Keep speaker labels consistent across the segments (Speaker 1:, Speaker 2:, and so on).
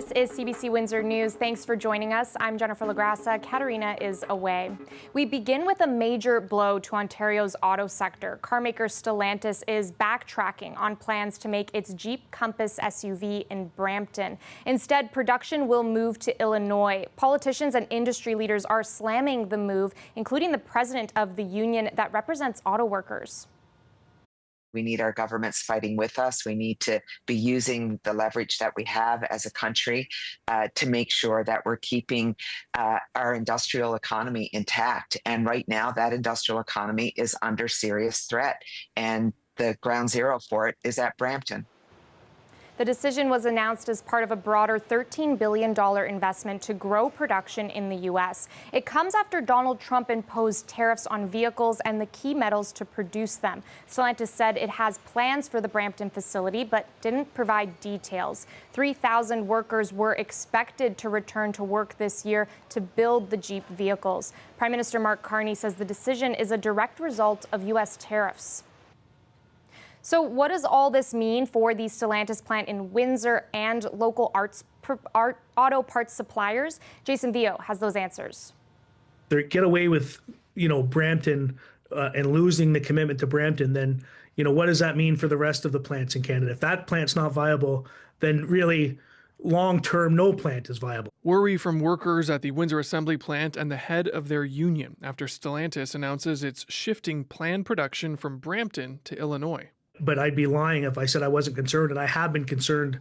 Speaker 1: This is CBC Windsor News. Thanks for joining us. I'm Jennifer LaGrassa. Katarina is away. We begin with a major blow to Ontario's auto sector. Carmaker Stellantis is backtracking on plans to make its Jeep Compass SUV in Brampton. Instead, production will move to Illinois. Politicians and industry leaders are slamming the move, including the president of the union that represents auto workers.
Speaker 2: We need our governments fighting with us. We need to be using the leverage that we have as a country to make sure that we're keeping our industrial economy intact. And right now, that industrial economy is under serious threat. And the ground zero for it is at Brampton.
Speaker 1: The decision was announced as part of a broader $13 billion investment to grow production in the U.S. It comes after Donald Trump imposed tariffs on vehicles and the key metals to produce them. Stellantis said it has plans for the Brampton facility, but didn't provide details. 3,000 workers were expected to return to work this year to build the Jeep vehicles. Prime Minister Mark Carney says the decision is a direct result of U.S. tariffs. So what does all this mean for the Stellantis plant in Windsor and local auto parts suppliers? Jason Vio has those answers.
Speaker 3: They get away with, Brampton and losing the commitment to Brampton, then, what does that mean for the rest of the plants in Canada? If that plant's not viable, then really long-term, no plant is viable.
Speaker 4: Worry from workers at the Windsor Assembly plant and the head of their union after Stellantis announces it's shifting planned production from Brampton to Illinois.
Speaker 3: But I'd be lying if I said I wasn't concerned, and I have been concerned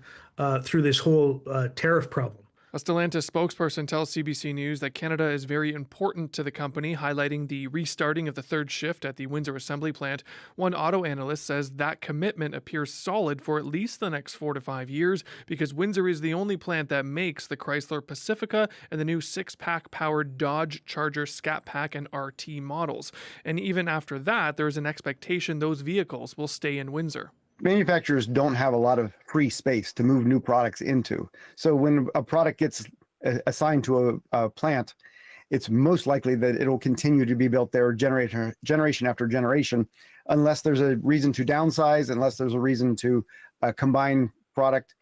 Speaker 3: through this whole tariff problem.
Speaker 4: A Stellantis spokesperson tells CBC News that Canada is very important to the company, highlighting the restarting of the third shift at the Windsor Assembly plant. One auto analyst says that commitment appears solid for at least the next 4 to 5 years because Windsor is the only plant that makes the Chrysler Pacifica and the new 6-pack powered Dodge Charger Scat Pack and RT models. And even after that, there is an expectation those vehicles will stay in Windsor.
Speaker 5: Manufacturers don't have a lot of free space to move new products into. So when a product gets assigned to a plant, it's most likely that it'll continue to be built there generation after generation, unless there's a reason to downsize, unless there's a reason to combine product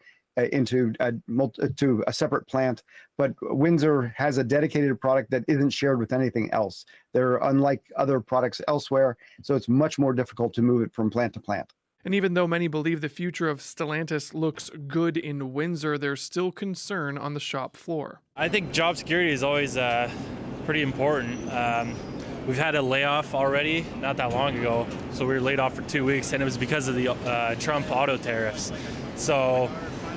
Speaker 5: into a separate plant. But Windsor has a dedicated product that isn't shared with anything else. They're unlike other products elsewhere, so it's much more difficult to move it from plant to plant.
Speaker 4: And even though many believe the future of Stellantis looks good in Windsor, there's still concern on the shop floor.
Speaker 6: I think job security is always pretty important. We've had a layoff already not that long ago, so we were laid off for 2 weeks, and it was because of the Trump auto tariffs. So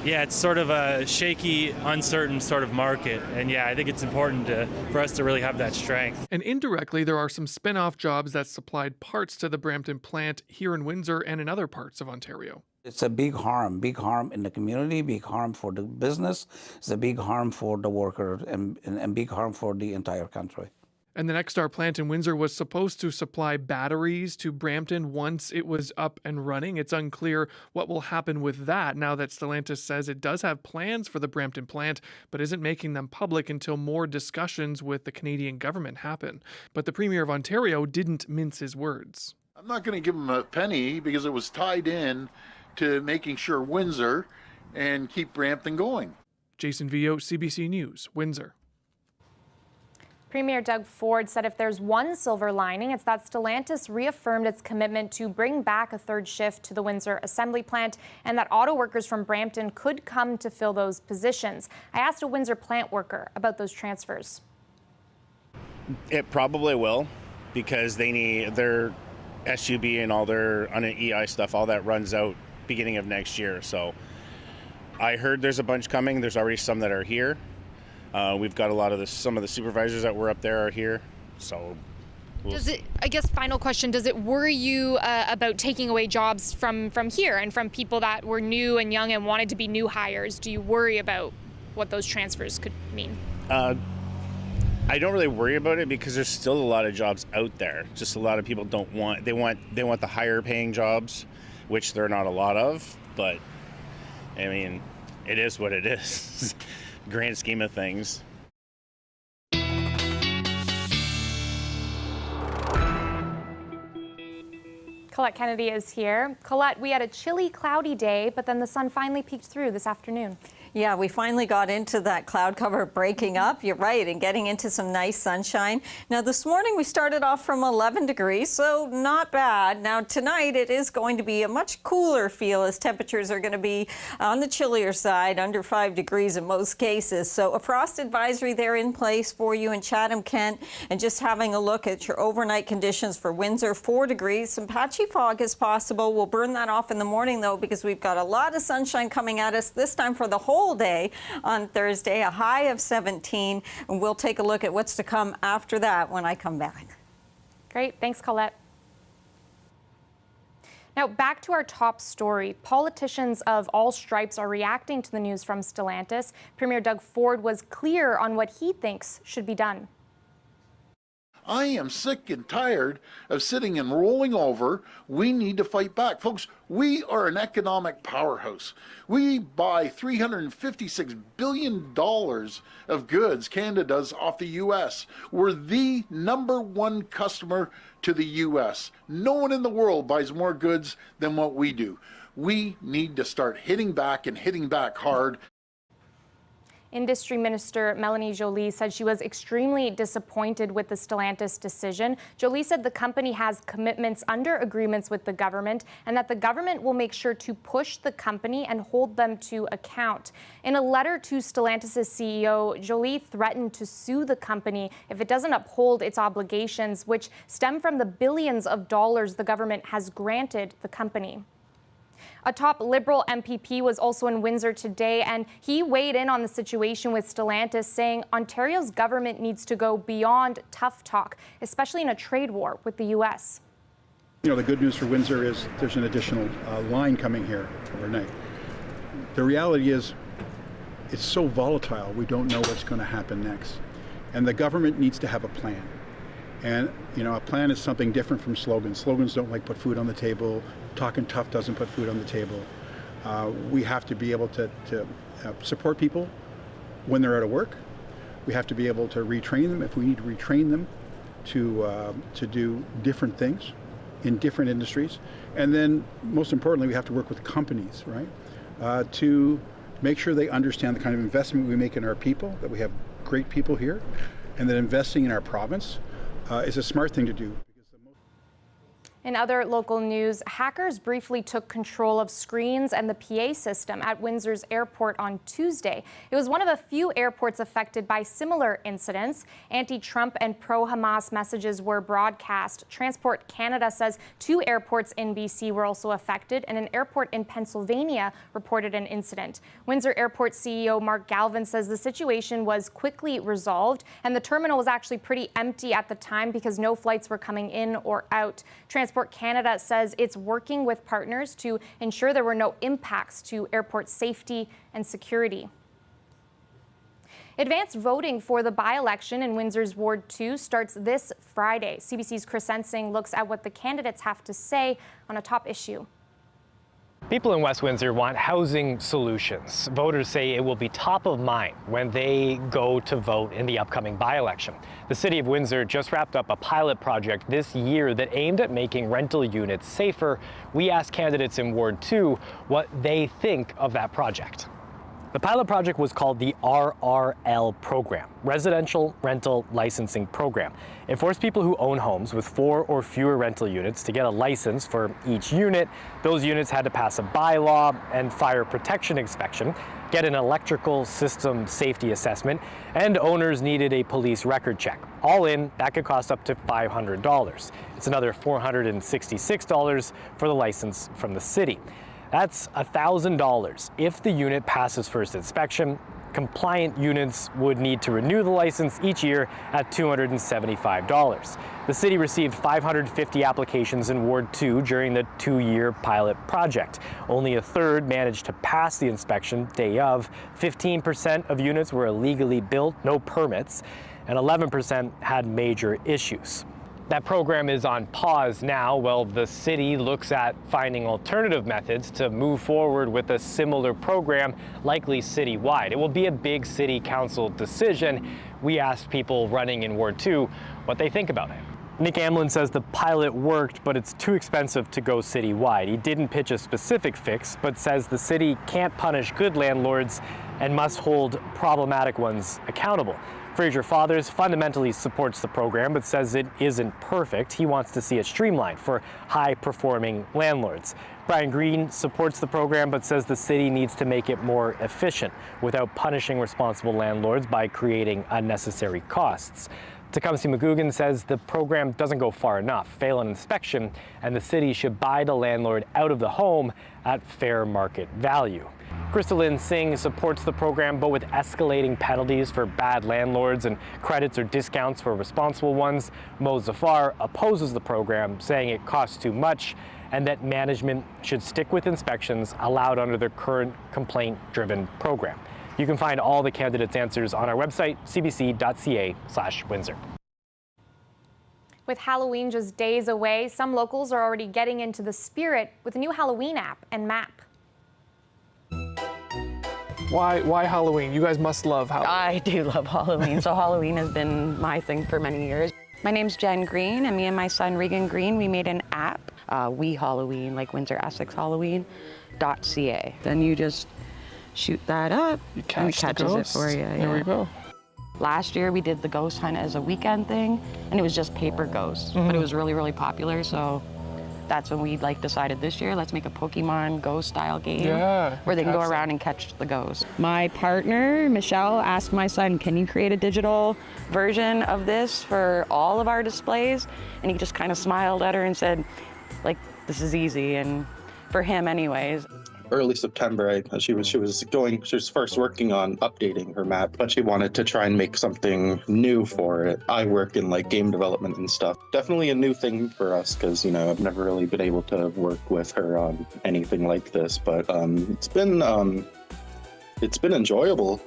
Speaker 6: yeah, it's sort of a shaky, uncertain sort of market. And yeah, I think it's important for us to really have that strength.
Speaker 4: And indirectly, there are some spin-off jobs that supplied parts to the Brampton plant here in Windsor and in other parts of Ontario.
Speaker 7: It's a big harm in the community, big harm for the business. It's a big harm for the worker and big harm for the entire country.
Speaker 4: And the Nexstar plant in Windsor was supposed to supply batteries to Brampton once it was up and running. It's unclear what will happen with that now that Stellantis says it does have plans for the Brampton plant, but isn't making them public until more discussions with the Canadian government happen. But the Premier of Ontario didn't mince his words.
Speaker 8: I'm not going to give him a penny because it was tied in to making sure Windsor and keep Brampton going.
Speaker 4: Jason Vio, CBC News, Windsor.
Speaker 1: Premier Doug Ford said if there's one silver lining, it's that Stellantis reaffirmed its commitment to bring back a third shift to the Windsor Assembly plant and that auto workers from Brampton could come to fill those positions. I asked a Windsor plant worker about those transfers.
Speaker 9: It probably will because they need their SUB and all their EI stuff, all that runs out beginning of next year. So I heard there's a bunch coming. There's already some that are here. We've got some of the supervisors that were up there are here, so.
Speaker 10: I guess final question, does it worry you about taking away jobs from here and from people that were new and young and wanted to be new hires? Do you worry about what those transfers could mean?
Speaker 9: I don't really worry about it because there's still a lot of jobs out there. Just a lot of people they want the higher paying jobs, which there are not a lot of, but I mean, it is what it is. Grand scheme of things.
Speaker 1: Colette Kennedy is here. Colette, we had a chilly, cloudy day, but then the sun finally peeked through this afternoon.
Speaker 11: Yeah, we finally got into that cloud cover breaking up. You're right, and getting into some nice sunshine. Now, this morning we started off from 11 degrees, so not bad. Now, tonight it is going to be a much cooler feel as temperatures are going to be on the chillier side, under 5 degrees in most cases. So a frost advisory there in place for you in Chatham, Kent. And just having a look at your overnight conditions for Windsor, 4 degrees. Some patchy fog is possible. We'll burn that off in the morning, though, because we've got a lot of sunshine coming at us this time for the whole day on Thursday, a high of 17, and we'll take a look at what's to come after that when I come back.
Speaker 1: Great. Thanks, Colette. Now, back to our top story. Politicians of all stripes are reacting to the news from Stellantis. Premier Doug Ford was clear on what he thinks should be done.
Speaker 8: I am sick and tired of sitting and rolling over. We need to fight back. Folks, we are an economic powerhouse. We buy $356 billion of goods, Canada does, off the U.S. We're the #1 customer to the U.S. No one in the world buys more goods than what we do. We need to start hitting back and hitting back hard.
Speaker 1: Industry Minister Melanie Joly said she was extremely disappointed with the Stellantis decision. Joly said the company has commitments under agreements with the government and that the government will make sure to push the company and hold them to account. In a letter to Stellantis' CEO, Joly threatened to sue the company if it doesn't uphold its obligations, which stem from the billions of dollars the government has granted the company. A top Liberal MPP was also in Windsor today, and he weighed in on the situation with Stellantis, saying Ontario's government needs to go beyond tough talk, especially in a trade war with the U.S.
Speaker 12: You know, the good news for Windsor is there's an additional line coming here overnight. The reality is it's so volatile, we don't know what's going to happen next. And the government needs to have a plan. And, you know, a plan is something different from slogans. Slogans don't like put food on the table. Talking tough doesn't put food on the table. We have to be able to support people when they're out of work. We have to be able to retrain them if we need to retrain them to do different things in different industries. And then, most importantly, we have to work with companies, right, to make sure they understand the kind of investment we make in our people, that we have great people here, and that investing in our province is a smart thing to do.
Speaker 1: In other local news, hackers briefly took control of screens and the PA system at Windsor's airport on Tuesday. It was one of a few airports affected by similar incidents. Anti-Trump and pro-Hamas messages were broadcast. Transport Canada says 2 airports in BC were also affected, and an airport in Pennsylvania reported an incident. Windsor Airport CEO Mark Galvin says the situation was quickly resolved, and the terminal was actually pretty empty at the time because no flights were coming in or out. Transport Canada says it's working with partners to ensure there were no impacts to airport safety and security. Advanced voting for the by-election in Windsor's Ward 2 starts this Friday. CBC's Chris Ensing looks at what the candidates have to say on a top issue.
Speaker 13: People in West Windsor want housing solutions. Voters say it will be top of mind when they go to vote in the upcoming by-election. The City of Windsor just wrapped up a pilot project this year that aimed at making rental units safer. We asked candidates in Ward 2 what they think of that project. The pilot project was called the RRL program, Residential Rental Licensing Program. It forced people who own homes with 4 or fewer rental units to get a license for each unit. Those units had to pass a bylaw and fire protection inspection, get an electrical system safety assessment, and owners needed a police record check. All in, that could cost up to $500. It's another $466 for the license from the city. That's $1,000 if the unit passes first inspection. Compliant units would need to renew the license each year at $275. The city received 550 applications in Ward 2 during the 2-year pilot project. Only a third managed to pass the inspection day of. 15% of units were illegally built, no permits, and 11% had major issues. That program is on pause now while the city looks at finding alternative methods to move forward with a similar program, likely citywide. It will be a big city council decision. We asked people running in Ward 2 what they think about it. Nick Amlin says the pilot worked, but it's too expensive to go citywide. He didn't pitch a specific fix, but says the city can't punish good landlords and must hold problematic ones accountable. Fraser Fathers fundamentally supports the program, but says it isn't perfect. He wants to see it streamlined for high-performing landlords. Brian Green supports the program, but says the city needs to make it more efficient without punishing responsible landlords by creating unnecessary costs. Tecumseh McGugan says the program doesn't go far enough, fail an inspection, and the city should buy the landlord out of the home at fair market value. Crystalline Singh supports the program, but with escalating penalties for bad landlords and credits or discounts for responsible ones. Mo Zafar opposes the program, saying it costs too much and that management should stick with inspections allowed under the current complaint-driven program. You can find all the candidates' answers on our website, cbc.ca/Windsor.
Speaker 1: With Halloween just days away, some locals are already getting into the spirit with a new Halloween app and map.
Speaker 4: Why Halloween? You guys must love Halloween.
Speaker 14: I do love Halloween, so Halloween has been my thing for many years. My name's Jen Green, and me and my son Regan Green, we made an app, We Halloween, like Windsor Essex Halloween.ca. Then you just shoot that up, and it catches it for you.
Speaker 4: There we go.
Speaker 14: Last year we did the ghost hunt as a weekend thing, and it was just paper ghosts, but it was really, really popular, so that's when we decided this year, let's make a Pokemon Go style game where they can go around and catch the ghosts. My partner, Michelle, asked my son, can you create a digital version of this for all of our displays? And he just kind of smiled at her and said, this is easy, and for him anyways.
Speaker 15: Early September, she was first working on updating her map, but she wanted to try and make something new for it. I work in game development and stuff. Definitely a new thing for us because I've never really been able to work with her on anything like this, but it's been enjoyable.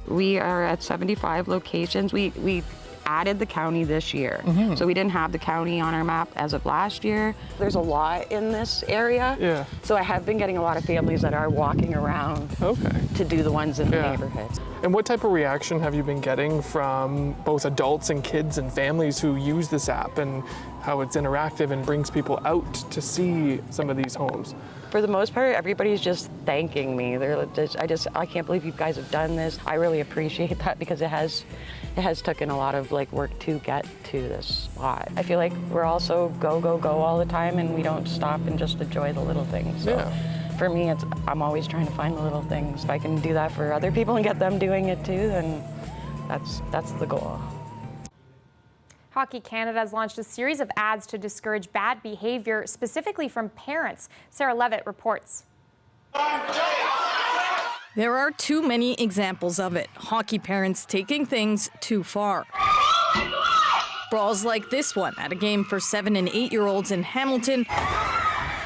Speaker 14: We are at 75 locations. We added the county this year. So we didn't have the county on our map as of last year. There's a lot in this area. So I have been getting a lot of families that are walking around to do the ones in the neighborhoods.
Speaker 4: And what type of reaction have you been getting from both adults and kids and families who use this app, and how it's interactive and brings people out to see some of these homes?
Speaker 14: For the most part, everybody's just thanking me. They're just, I can't believe you guys have done this. I really appreciate that because it has taken a lot of work to get to this spot. I feel like we're also go, go, go all the time, and we don't stop and just enjoy the little things. So for me, I'm always trying to find the little things. If I can do that for other people and get them doing it too, then that's the goal.
Speaker 1: Hockey Canada has launched a series of ads to discourage bad behavior, specifically from parents. Sarah Levitt reports.
Speaker 16: There are too many examples of it. Hockey parents taking things too far. Brawls like this one at a game for 7- and 8-year-olds in Hamilton,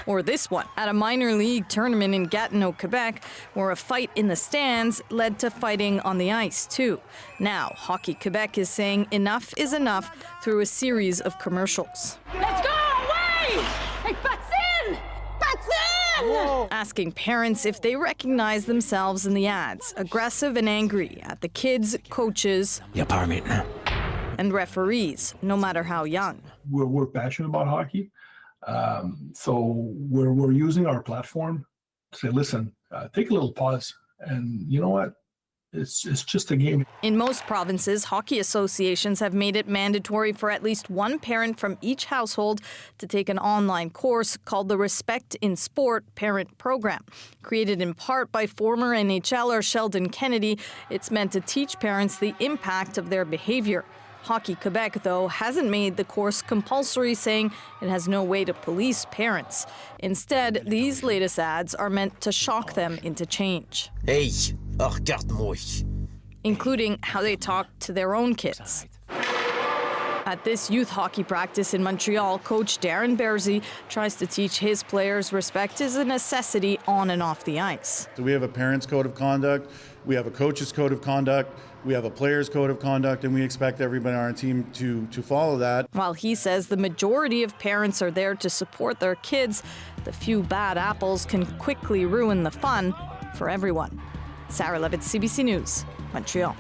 Speaker 16: or this one at a minor league tournament in Gatineau, Quebec, where a fight in the stands led to fighting on the ice, too. Now, Hockey Quebec is saying enough is enough through a series of commercials.
Speaker 17: Let's go away! Hey, butts in! Butts in!
Speaker 16: Whoa. Asking parents if they recognize themselves in the ads, aggressive and angry at the kids, coaches, and referees, no matter how young.
Speaker 18: We're passionate about hockey. So we're using our platform to say, listen, take a little pause, and you know what? It's just a game.
Speaker 16: In most provinces, hockey associations have made it mandatory for at least one parent from each household to take an online course called the Respect in Sport Parent Program. Created in part by former NHLer Sheldon Kennedy, it's meant to teach parents the impact of their behavior. Hockey Quebec, though, hasn't made the course compulsory, saying it has no way to police parents. Instead, these latest ads are meant to shock them into change.
Speaker 19: Hey, regarde-moi.
Speaker 16: Including how they talk to their own kids. At this youth hockey practice in Montreal, coach Darren Bearsy tries to teach his players respect is a necessity on and off the ice.
Speaker 20: So we have a parent's code of conduct, we have a coach's code of conduct, we have a player's code of conduct, and we expect everybody on our team to follow that.
Speaker 16: While he says the majority of parents are there to support their kids, the few bad apples can quickly ruin the fun for everyone. Sarah Levitt, CBC News, Montreal.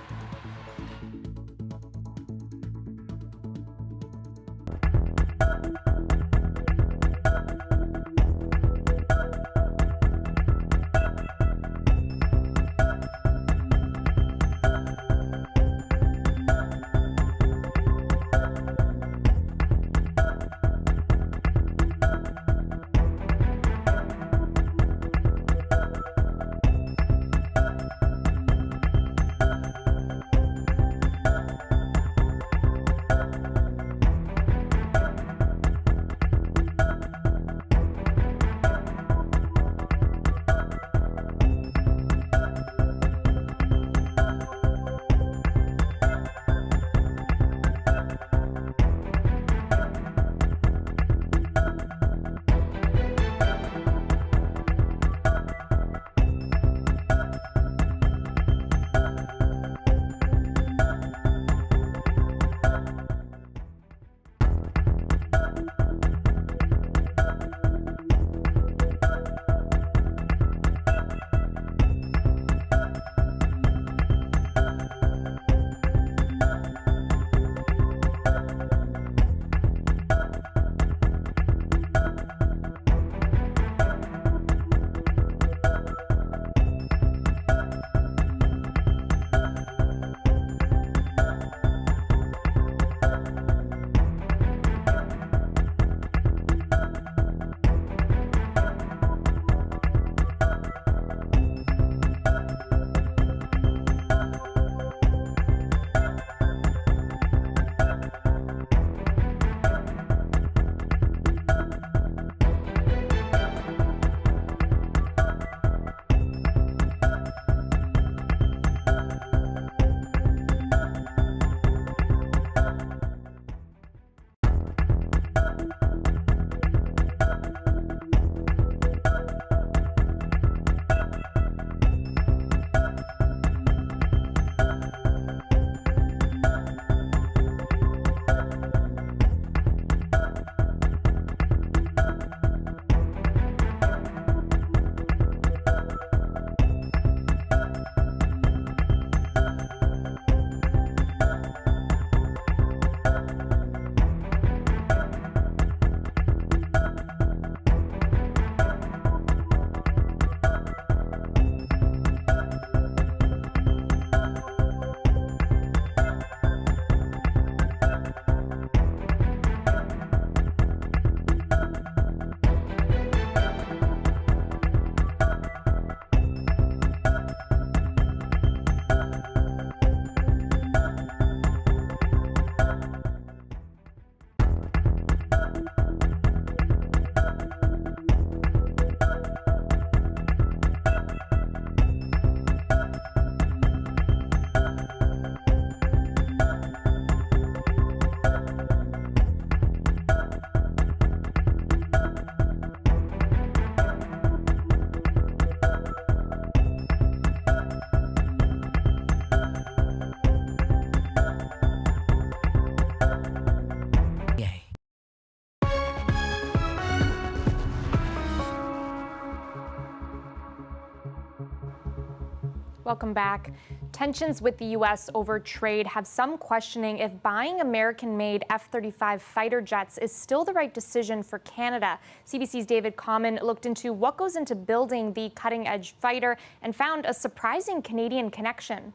Speaker 1: Welcome back. Tensions with the U.S. over trade have some questioning if buying American-made F-35 fighter jets is still the right decision for Canada. CBC's David Common looked into what goes into building the cutting-edge fighter and found a surprising Canadian connection.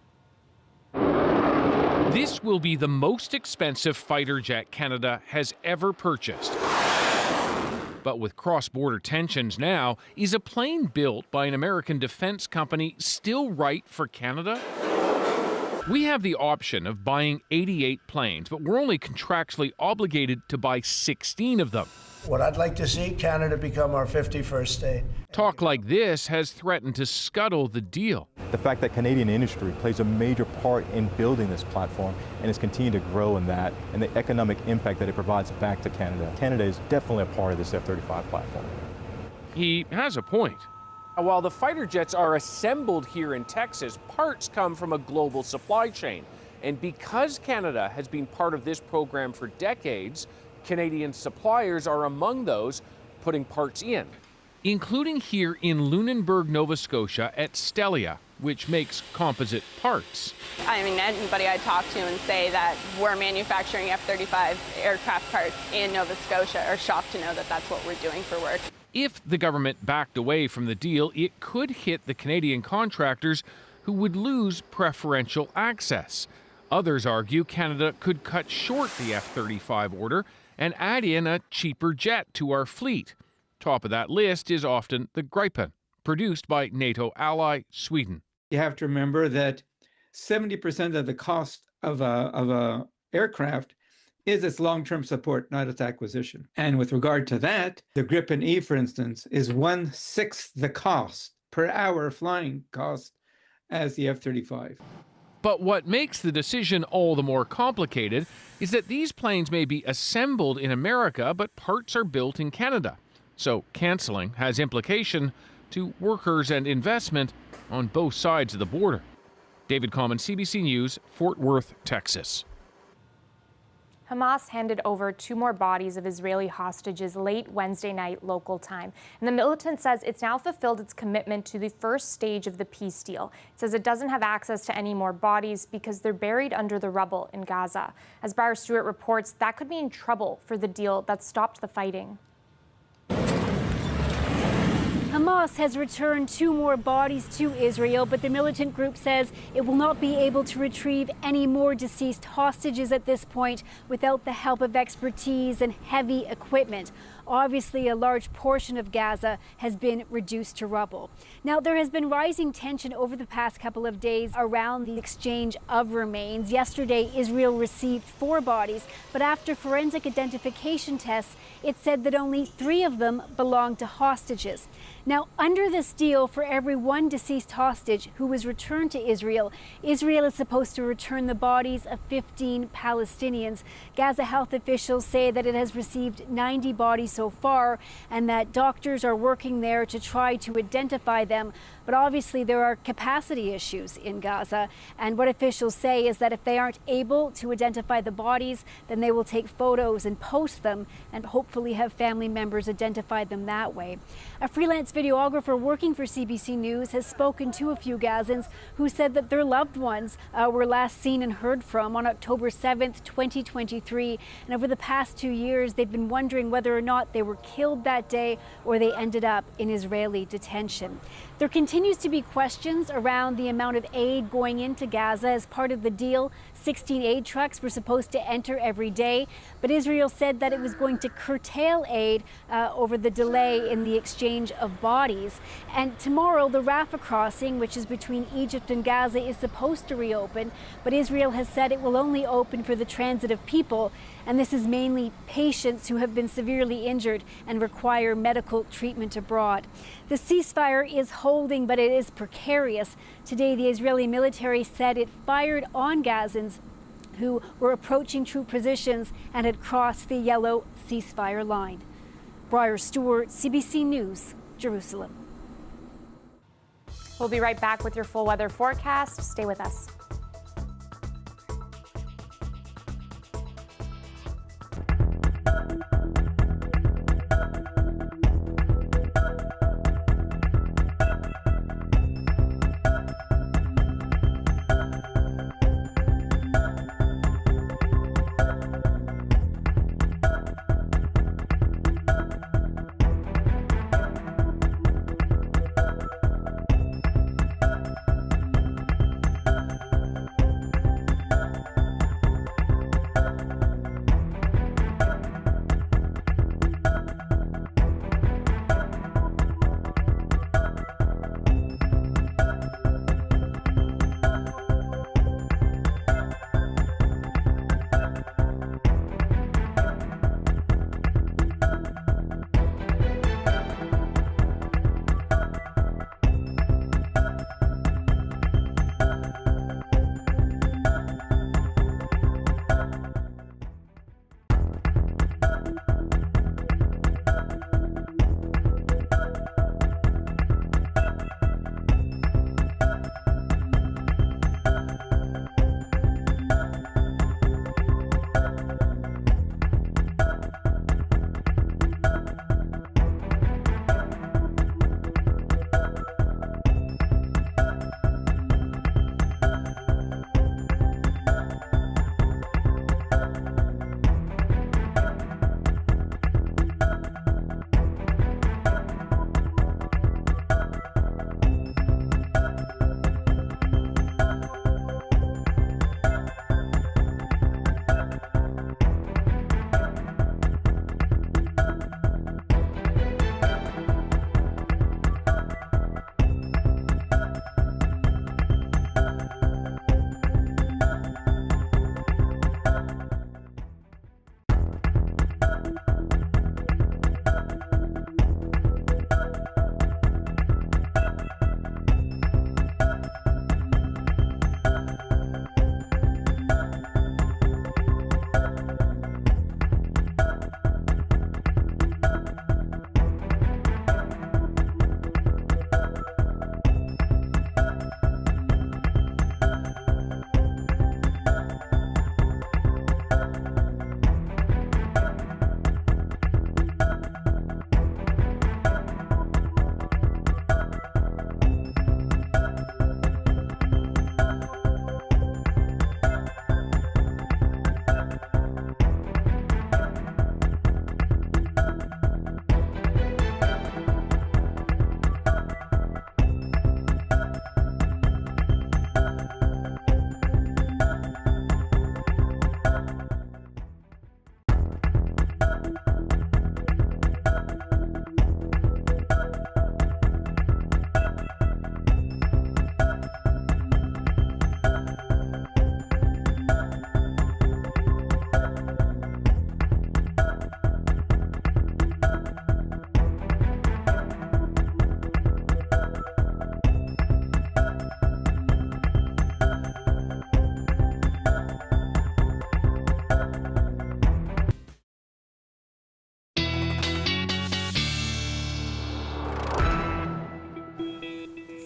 Speaker 21: This will be the most expensive fighter jet Canada has ever purchased. But with cross-border tensions now, is a plane built by an American defense company still right for Canada? We have the option of buying 88 planes, but we're only contractually obligated to buy 16 of them.
Speaker 22: What I'd like to see, Canada become our 51st state.
Speaker 21: Talk like this has threatened to scuttle the deal.
Speaker 23: The fact that Canadian industry plays a major part in building this platform and has continued to grow in that, and the economic impact that it provides back to Canada. Canada is definitely a part of this F-35 platform.
Speaker 21: He has a point. While the fighter jets are assembled here in Texas, parts come from a global supply chain. And because Canada has been part of this program for decades, Canadian suppliers are among those putting parts in, including here in Lunenburg, Nova Scotia at Stelia, which makes composite parts.
Speaker 24: I mean, anybody I talk to and say that we're manufacturing F-35 aircraft parts in Nova Scotia are shocked to know that that's what we're doing for work.
Speaker 21: If the government backed away from the deal, it could hit the Canadian contractors who would lose preferential access. Others argue Canada could cut short the F-35 order and add in a cheaper jet to our fleet. Top of that list is often the Gripen, produced by NATO ally Sweden.
Speaker 25: You have to remember that 70% of the cost of a aircraft is its long-term support, not its acquisition. And with regard to that, the Gripen E, for instance, is 1/6 the cost per hour flying cost as the F-35.
Speaker 21: But what makes the decision all the more complicated is that these planes may be assembled in America, but parts are built in Canada. So canceling has implication to workers and investment on both sides of the border. David Common, CBC News, Fort Worth, Texas.
Speaker 1: Hamas handed over 2 more bodies of Israeli hostages late Wednesday night local time. And the militant says it's now fulfilled its commitment to the first stage of the peace deal. It says it doesn't have access to any more bodies because they're buried under the rubble in Gaza. As Briar Stewart reports, that could mean trouble for the deal that stopped the fighting.
Speaker 26: Hamas has returned 2 more bodies to Israel, but the militant group says it will not be able to retrieve any more deceased hostages at this point without the help of expertise and heavy equipment. Obviously, a large portion of Gaza has been reduced to rubble. Now, there has been rising tension over the past couple of days around the exchange of remains. Yesterday, Israel received 4 bodies, but after forensic identification tests, it said that only 3 of them belonged to hostages. Now, under this deal, for every 1 deceased hostage who was returned to Israel, Israel is supposed to return the bodies of 15 Palestinians. Gaza health officials say that it has received 90 bodies so far, and that doctors are working there to try to identify them. But obviously there are capacity issues in Gaza, and what officials say is that if they aren't able to identify the bodies, then they will take photos and post them and hopefully have family members identify them that way. A freelance videographer working for CBC News has spoken to a few Gazans who said that their loved ones were last seen and heard from on October 7th, 2023. And over the past 2 years, they've been wondering whether or not they were killed that day or they ended up in Israeli detention. There continues to be questions around the amount of aid going into Gaza as part of the deal. 16 aid trucks were supposed to enter every day, but Israel said that it was going to curtail aid over the delay in the exchange of bodies. And tomorrow, the Rafah crossing, which is between Egypt and Gaza, is supposed to reopen, but Israel has said it will only open for the transit of people. And this is mainly patients who have been severely injured and require medical treatment abroad. The ceasefire is holding, but it is precarious. Today, the Israeli military said it fired on Gazans who were approaching troop positions and had crossed the yellow ceasefire line. Briar Stewart, CBC News, Jerusalem.
Speaker 1: We'll be right back with your full weather forecast. Stay with us.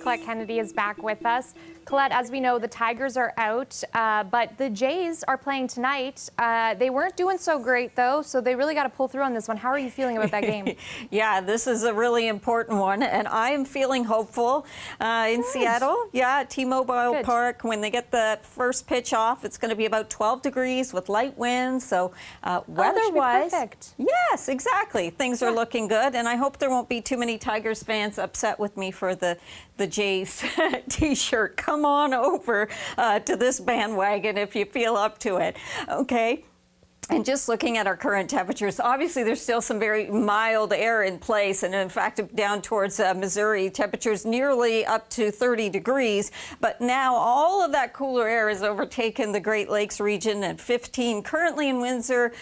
Speaker 1: Colette Kennedy is back with us. Colette, as we know, the Tigers are out, but the Jays are playing tonight. They weren't doing so great, though, so they really got to pull through on this one. How are you feeling about that game?
Speaker 11: Yeah, this is a really important one, and I am feeling hopeful in Seattle. Yeah, at T-Mobile Park, when they get the first pitch off, it's going to be about 12 degrees with light winds, so weather-wise, yes, exactly. Things are looking good, and I hope there won't be too many Tigers fans upset with me for the Jays T-shirt. Come on over to this bandwagon if you feel up to it. Okay. And just looking at our current temperatures, obviously there's still some very mild air in place. And in fact, down towards Missouri, temperatures nearly up to 30 degrees. But now all of that cooler air has overtaken the Great Lakes region at 15 currently in Windsor.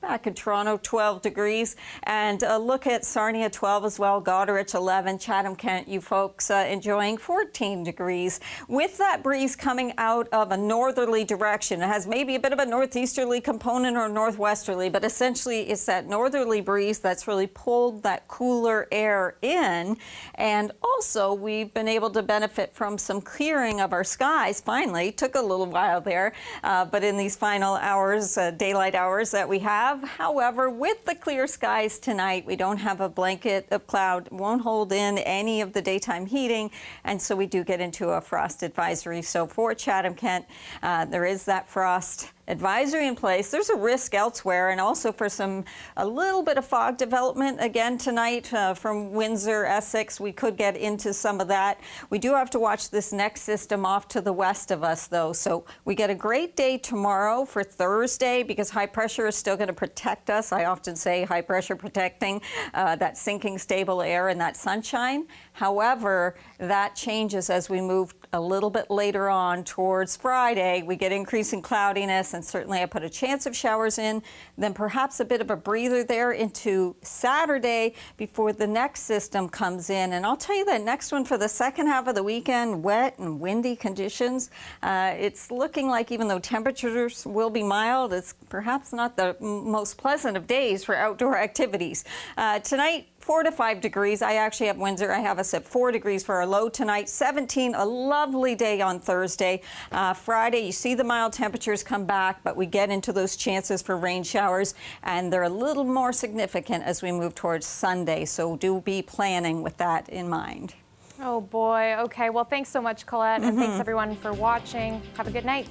Speaker 11: Back in Toronto, 12 degrees. And look at Sarnia, 12 as well. Goderich, 11. Chatham-Kent, you folks enjoying 14 degrees. With that breeze coming out of a northerly direction, it has maybe a bit of a northeasterly component or northwesterly, but essentially it's that northerly breeze that's really pulled that cooler air in. And also, we've been able to benefit from some clearing of our skies. Finally, took a little while there, but in these final hours, daylight hours that we have. However, with the clear skies tonight, we don't have a blanket of cloud, won't hold in any of the daytime heating, and so we do get into a frost advisory. So for Chatham-Kent, there is that frost advisory in place. There's a risk elsewhere, and also for a little bit of fog development again tonight from Windsor, Essex. We could get into some of that. We do have to watch this next system off to the west of us, though. So we get a great day tomorrow for Thursday because high pressure is still going to protect us. I often say high pressure protecting that sinking stable air and that sunshine. However, that changes as we move a little bit later on towards Friday. We get increasing cloudiness, and certainly I put a chance of showers in, then perhaps a bit of a breather there into Saturday before the next system comes in. And I'll tell you that next one for the second half of the weekend, wet and windy conditions. It's looking like even though temperatures will be mild, it's perhaps not the most pleasant of days for outdoor activities. Tonight, 4 to 5 degrees. I actually have Windsor. I have us at 4 degrees for our low tonight. 17, a lovely day on Thursday. Friday, you see the mild temperatures come back, but we get into those chances for rain showers, and they're a little more significant as we move towards Sunday. So do be planning with that in mind.
Speaker 1: Oh boy. Okay. Well, thanks so much, Colette, and thanks everyone for watching. Have a good night.